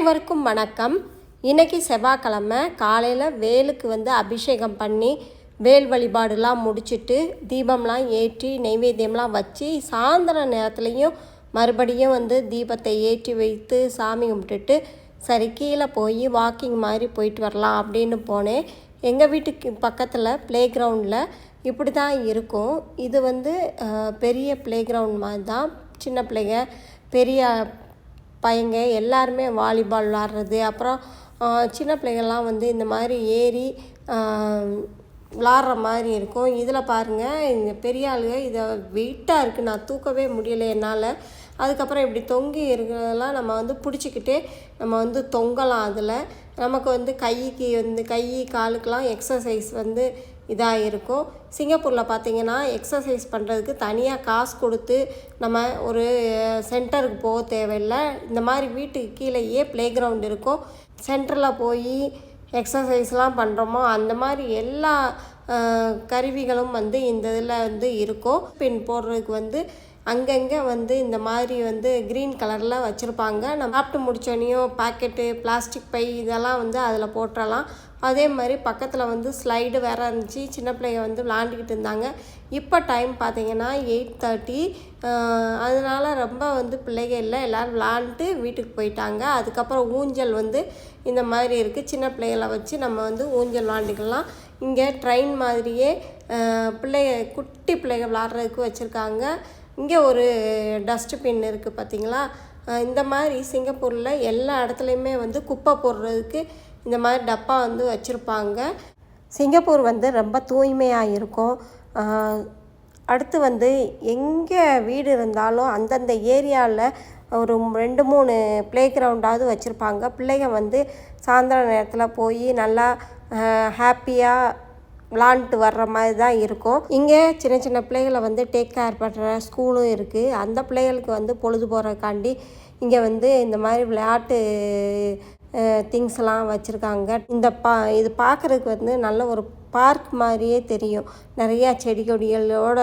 அனைவருக்கும் வணக்கம். இன்றைக்கி செவ்வாய்க்கிழமை காலையில் வேலுக்கு அபிஷேகம் பண்ணி வேல் வழிபாடுலாம் முடிச்சுட்டு தீபம்லாம் ஏற்றி நெய்வேத்தியம்லாம் வச்சு சாயந்தர நேரத்துலையும் மறுபடியும் தீபத்தை ஏற்றி வைத்து சாமி கும்பிட்டுட்டு சரி கீழே போய் வாக்கிங் மாதிரி போயிட்டு வரலாம் அப்படின்னு போனேன். எங்கள் வீட்டுக்கு பக்கத்தில் ப்ளே கிரவுண்டில் இப்படி தான் இருக்கும். இது பெரிய ப்ளே கிரவுண்ட் மாதிரி தான். சின்ன பிள்ளைங்க பெரிய பையங்க எல்லாருமே வாலிபால் விளாட்றது, அப்புறம் சின்ன பிள்ளைங்கள்லாம் இந்த மாதிரி ஏறி விளாட்ற மாதிரி இருக்கும். இதில் பாருங்கள், இந்த பெரிய ஆளுங்க இதை வெயிட்டாக இருக்குது, நான் தூக்கவே முடியலை என்னால். அதுக்கப்புறம் இப்படி தொங்கி இருக்கிறதெல்லாம் நம்ம பிடிச்சிக்கிட்டே நம்ம தொங்கலாம். அதில் நமக்கு கைக்கு கை காலுக்கெலாம் எக்ஸசைஸ் இதாக இருக்கும். சிங்கப்பூரில் பார்த்திங்கன்னா எக்ஸசைஸ் பண்ணுறதுக்கு தனியாக காசு கொடுத்து நம்ம ஒரு சென்டருக்கு போக தேவையில்லை. இந்த மாதிரி வீட்டுக்கு கீழேயே ப்ளே கிரவுண்ட் இருக்கும். சென்டரில் போய் எக்ஸசைஸ்லாம் பண்ணுறோமோ அந்த மாதிரி எல்லா கருவிகளும் இந்த இதில் இருக்கும். பின் போடுறதுக்கு அங்கங்கே இந்த மாதிரி க்ரீன் கலரில் வச்சுருப்பாங்க. நம்ம சாப்பிட்டு முடிச்சோனையும் பாக்கெட்டு பிளாஸ்டிக் பை இதெல்லாம் அதில் போட்டுடலாம். அதே மாதிரி பக்கத்தில் ஸ்லைடு வேறு இருந்துச்சு. சின்ன பிள்ளைங்க விளாண்டுக்கிட்டு இருந்தாங்க. இப்போ டைம் பார்த்திங்கன்னா 8:30. அதனால் ரொம்ப பிள்ளைங்க இல்லை, எல்லோரும் விளாண்டுட்டு வீட்டுக்கு போயிட்டாங்க. அதுக்கப்புறம் ஊஞ்சல் இந்த மாதிரி இருக்குது. சின்ன பிள்ளைகளை வச்சு நம்ம ஊஞ்சல் விளாண்டுக்கலாம். இங்கே ட்ரெயின் மாதிரியே குட்டி பிள்ளைங்க விளாட்றதுக்கு வச்சுருக்காங்க. இங்கே ஒரு டஸ்ட்பின் இருக்குது பார்த்திங்களா. இந்த மாதிரி சிங்கப்பூரில் எல்லா இடத்துலையுமே குப்பை போடுறதுக்கு இந்த மாதிரி டப்பா வச்சுருப்பாங்க. சிங்கப்பூர் ரொம்ப தூய்மையாக இருக்கும். அடுத்து எங்கே வீடு இருந்தாலும் அந்தந்த ஏரியாவில் ஒரு 2-3 ப்ளே கிரவுண்டாவது வச்சுருப்பாங்க. பிள்ளைங்க சாயந்தர நேரத்தில் போய் நல்லா ஹாப்பியாக விளாண்டுட்டு வர்ற மாதிரி தான் இருக்கும். இங்கே சின்ன சின்ன பிள்ளைகளை டேக் கேர் பண்ணுற ஸ்கூலும் இருக்குது. அந்த பிள்ளைகளுக்கு பொழுது போகிறதுக்காண்டி இங்கே இந்த மாதிரி விளையாட்டு திங்ஸ்லாம் வச்சுருக்காங்க. இது பார்க்குறதுக்கு நல்ல ஒரு பார்க் மாதிரியே தெரியும். நிறையா செடி கொடிகளோட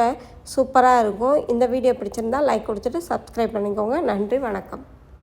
சூப்பராக இருக்கும். இந்த வீடியோ பிடிச்சிருந்தால் லைக் கொடுத்துட்டு சப்ஸ்கிரைப் பண்ணிக்கோங்க. நன்றி, வணக்கம்.